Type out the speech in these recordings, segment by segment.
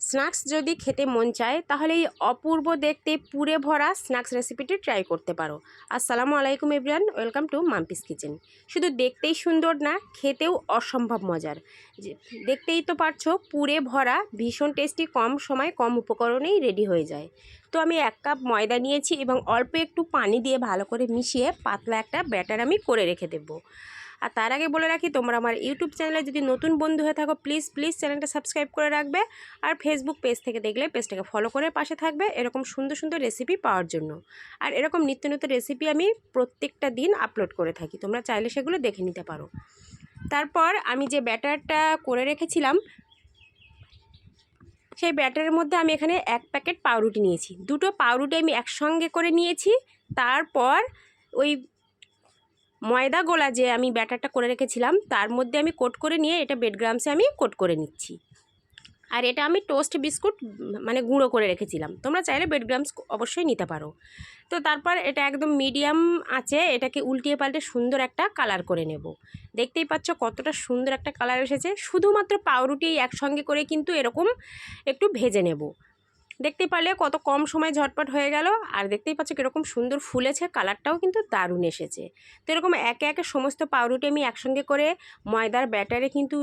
Snacks যদি খেতে মন চায় তাহলে এই অপূর্ব দেখতে পুরে ভরা স্ন্যাক্স রেসিপিটি ট্রাই করতে পারো। আসসালামু আলাইকুম everyone, welcome to Mampi's kitchen. শুধু দেখতেই সুন্দর না, খেতেও অসম্ভব মজার। দেখতেই তো পারছো, পুরে ভরা, ভীষণ টেস্টি, কম সময় কম উপকরণেই রেডি হয়ে যায়। তো আমি 1 কাপ ময়দা নিয়েছি এবং অল্প একটু পানি দিয়ে ভালো করে মিশিয়ে পাতলা একটা ব্যাটার আমি করে রেখে দেবো। আর তার আগে বলে রাখি, তোমরা আমার ইউটিউব চ্যানেলে যদি নতুন বন্ধু হয়ে থাকো প্লিজ চ্যানেলটা সাবস্ক্রাইব করে রাখবে। আর ফেসবুক পেজ থেকে দেখলে পেজটাকে ফলো করে পাশে থাকবে এরকম সুন্দর সুন্দর রেসিপি পাওয়ার জন্য। আর এরকম নিত্য নতুন রেসিপি আমি প্রত্যেকটা দিন আপলোড করে থাকি, তোমরা চাইলে সেগুলো দেখে নিতে পারো। তারপর আমি যে ব্যাটারটা করে রেখেছিলাম সেই ব্যাটারের মধ্যে আমি এখানে 1 প্যাকেট পাউরুটি নিয়েছি। 2টো পাউরুটি আমি একসঙ্গে করে নিয়েছি। তারপর ওই ময়দা গোলা যে আমি ব্যাটারটা করে রেখেছিলাম তার মধ্যে আমি কোট করে নিয়ে এটা ব্রেড ক্রাম্বসে আমি কোট করে নিচ্ছি। আর এটা আমি টোস্ট বিস্কুট মানে গুঁড়ো করে রেখেছিলাম, তোমরা চাইলে ব্রেড ক্রাম্বস অবশ্যই নিতে পারো। তো তারপর এটা একদম মিডিয়াম আছে, এটাকে উল্টিয়ে পাল্টে সুন্দর একটা কালার করে নেব। দেখতেই পাচ্ছ কতটা সুন্দর একটা কালার এসেছে। শুধুমাত্র পাউরুটি একসঙ্গে করে কিন্তু এরকম একটু ভেজে নেব। দেখতে পারলে কত কম সময় ঝটপট হয়ে গেল। আর দেখতেই পাচ্ছ কীরকম সুন্দর ফুলেছে, কালারটাও কিন্তু দারুণ এসেছে। তো এরকম একে একে সমস্ত পাউরুটি আমি একসঙ্গে করে ময়দার ব্যাটারে কিন্তু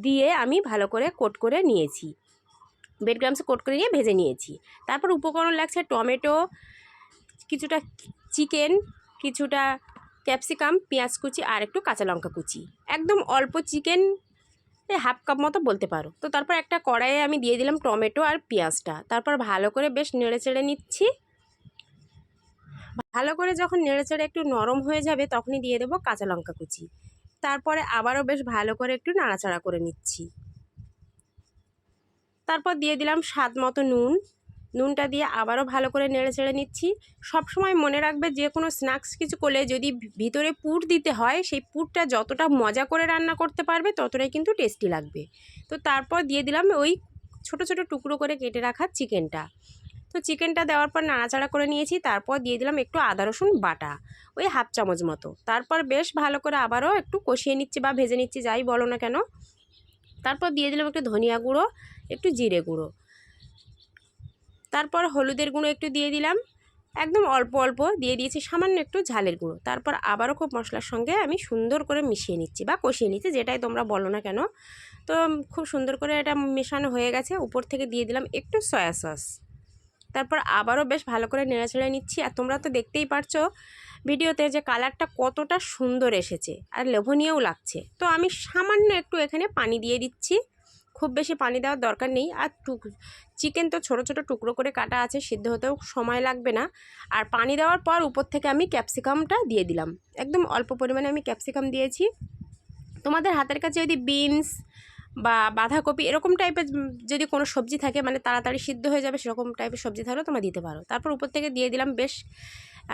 দিয়ে আমি ভালো করে কোট করে নিয়েছি, ব্রেড ক্রাম্বসে কোট করে নিয়ে ভেজে নিয়েছি। তারপর উপকরণ লাগছে টমেটো, কিছুটা চিকেন, কিছুটা ক্যাপসিকাম, পেঁয়াজ কুচি আর একটু কাঁচা লঙ্কা কুচি। একদম অল্প চিকেন, 1/2 কাপ মতো বলতে পারো। তো তারপর একটা কড়াইয়ে আমি দিয়ে দিলাম টমেটো আর পেঁয়াজটা। তারপর ভালো করে বেশ নেড়েচেড়ে নিচ্ছি। ভালো করে যখন নেড়েচেড়ে একটু নরম হয়ে যাবে তখনই দিয়ে দেবো কাঁচা লঙ্কা কুচি। তারপরে আবারও বেশ ভালো করে একটু নাড়াচাড়া করে নিচ্ছি। তারপর দিয়ে দিলাম স্বাদ মতো নুনটা দিয়ে আবারও ভালো করে নেড়েচেড়ে নিচ্ছি। সবসময় মনে রাখবে, যে কোনো স্ন্যাক্স কিছু করলে যদি ভিতরে পুর দিতে হয়, সেই পুরটা যতটা মজা করে রান্না করতে পারবে ততটাই কিন্তু টেস্টি লাগবে। তো তারপর দিয়ে দিলাম ওই ছোট ছোট টুকরো করে কেটে রাখা চিকেনটা। তো চিকেনটা দেওয়ার পর নাড়াচাড়া করে নিয়েছি। তারপর দিয়ে দিলাম একটু আদা রসুন বাটা, ওই 1/2 চামচ মতো। তারপর বেশ ভালো করে আবারও একটু কষিয়ে নিচ্ছি বা ভেজে নিচ্ছি, যাই বলো না কেন। তারপর দিয়ে দিলাম একটু ধনিয়া গুঁড়ো, একটু জিরে গুঁড়ো, তারপর হলুদের গুঁড়ো একটু দিয়ে দিলাম, একদম অল্প অল্প দিয়ে দিয়েছি সামান্য একটু ঝালের গুঁড়ো। তারপর আবারও খুব মশলার সঙ্গে আমি সুন্দর করে মিশিয়ে নিচ্ছি বা কষিয়ে নিচ্ছি, যেটাই তোমরা বলো না কেন। তো খুব সুন্দর করে এটা মেশানো হয়ে গেছে। উপর থেকে দিয়ে দিলাম একটু সয়া সস। তারপর আবারও বেশ ভালো করে নেড়েচেড়ে নিচ্ছি। আর তোমরা তো দেখতেই পারছো ভিডিওতে যে কালারটা কতটা সুন্দর এসেছে আর লোভনীয়ও লাগছে। তো আমি সামান্য একটু এখানে পানি দিয়ে দিচ্ছি, খুব বেশি পানি দেওয়ার দরকার নেই। আর চিকেন তো ছোট ছোট টুকরো করে কাটা আছে, সিদ্ধ হতেও সময় লাগবে না। আর পানি দেওয়ার পর উপর থেকে আমি ক্যাপসিকামটা দিয়ে দিলাম, একদম অল্প পরিমাণে আমি ক্যাপসিকাম দিয়েছি। তোমাদের হাতের কাছে যদি বিনস বা বাঁধাকপি এরকম টাইপের যদি কোনো সবজি থাকে, মানে তাড়াতাড়ি সিদ্ধ হয়ে যাবে সেরকম টাইপের সবজি থাকলেও তোমরা দিতে পারো। তারপর উপর থেকে দিয়ে দিলাম বেশ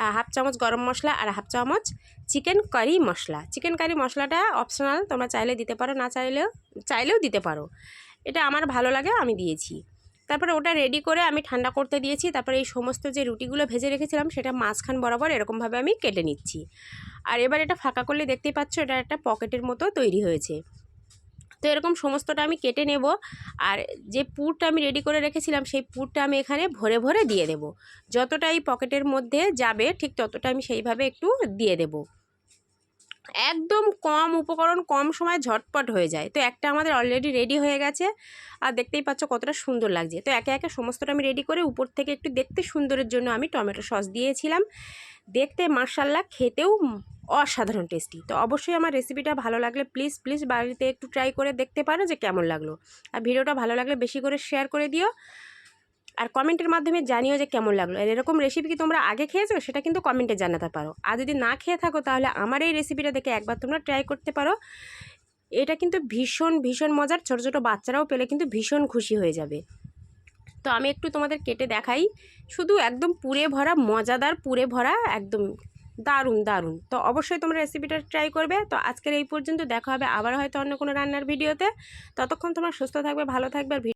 1/2 চামচ গরম মশলা আর 1/2 চামচ চিকেন কারি মশলা। চিকেন কারি মশলাটা অপশনাল, তোমরা চাইলে দিতে পারো, না চাইলেও দিতে পারো। এটা আমার ভালো লাগে, আমি দিয়েছি। তারপরে ওটা রেডি করে আমি ঠান্ডা করতে দিয়েছি। তারপরে এই সমস্ত যে রুটিগুলো ভেজে রেখেছিলাম সেটা মাঝখান বরাবর এরকমভাবে আমি কেটে নিচ্ছি। আর এবার এটা ফাঁকা করলে দেখতেই পাচ্ছ এটা একটা পকেটের মতো তৈরি হয়েছে। তো এরকম সমস্তটা আমি কেটে নেব। আর যে পুরটা আমি রেডি করে রেখেছিলাম সেই পুরটা আমি এখানে ভরে ভরে দিয়ে দেব। যতটা এই পকেটের মধ্যে যাবে ঠিক ততটা আমি সেইভাবে একটু দিয়ে দেব। একদম কম উপকরণ, কম সময় ঝটপট হয়ে যায়। তো একটা আমাদের অলরেডি রেডি হয়ে গেছে আর দেখতেই পাচ্ছ কতটা সুন্দর লাগছে। তো একে একে সমস্তটা আমি রেডি করে উপর থেকে একটু দেখতে সুন্দরের জন্য আমি টমেটো সস দিয়েছিলাম। দেখতে মাশাআল্লাহ, খেতেও অসাধারণ টেস্টি। তো অবশ্যই আমার রেসিপিটা ভালো লাগলে প্লিজ বাড়িতে একটু ট্রাই করে দেখতে পারো যে কেমন লাগলো। আর ভিডিওটা ভালো লাগলে বেশি করে শেয়ার করে দিও আর কমেন্টের মাধ্যমে জানিও যে কেমন লাগলো। আর এরকম রেসিপি কি তোমরা আগে খেয়েছো সেটা কিন্তু কমেন্টে জানাতে পারো। আর যদি না খেয়ে থাকো তাহলে আমার এই রেসিপিটা দেখে একবার তোমরা ট্রাই করতে পারো। এটা কিন্তু ভীষণ মজার, ছোটো ছোটো বাচ্চারাও পেলে কিন্তু ভীষণ খুশি হয়ে যাবে। তো আমি একটু তোমাদের কেটে দেখাই, শুধু একদম পুরে ভরা, মজাদার পুরে ভরা, একদম দারুণ। তো অবশ্যই তোমরা রেসিপিটা ট্রাই করবে। তো আজকের এই পর্যন্ত, দেখা হবে আবার হয়তো অন্য কোনো রান্নার ভিডিওতে। ততক্ষণ তোমরা সুস্থ থাকবে, ভালো থাকবে আর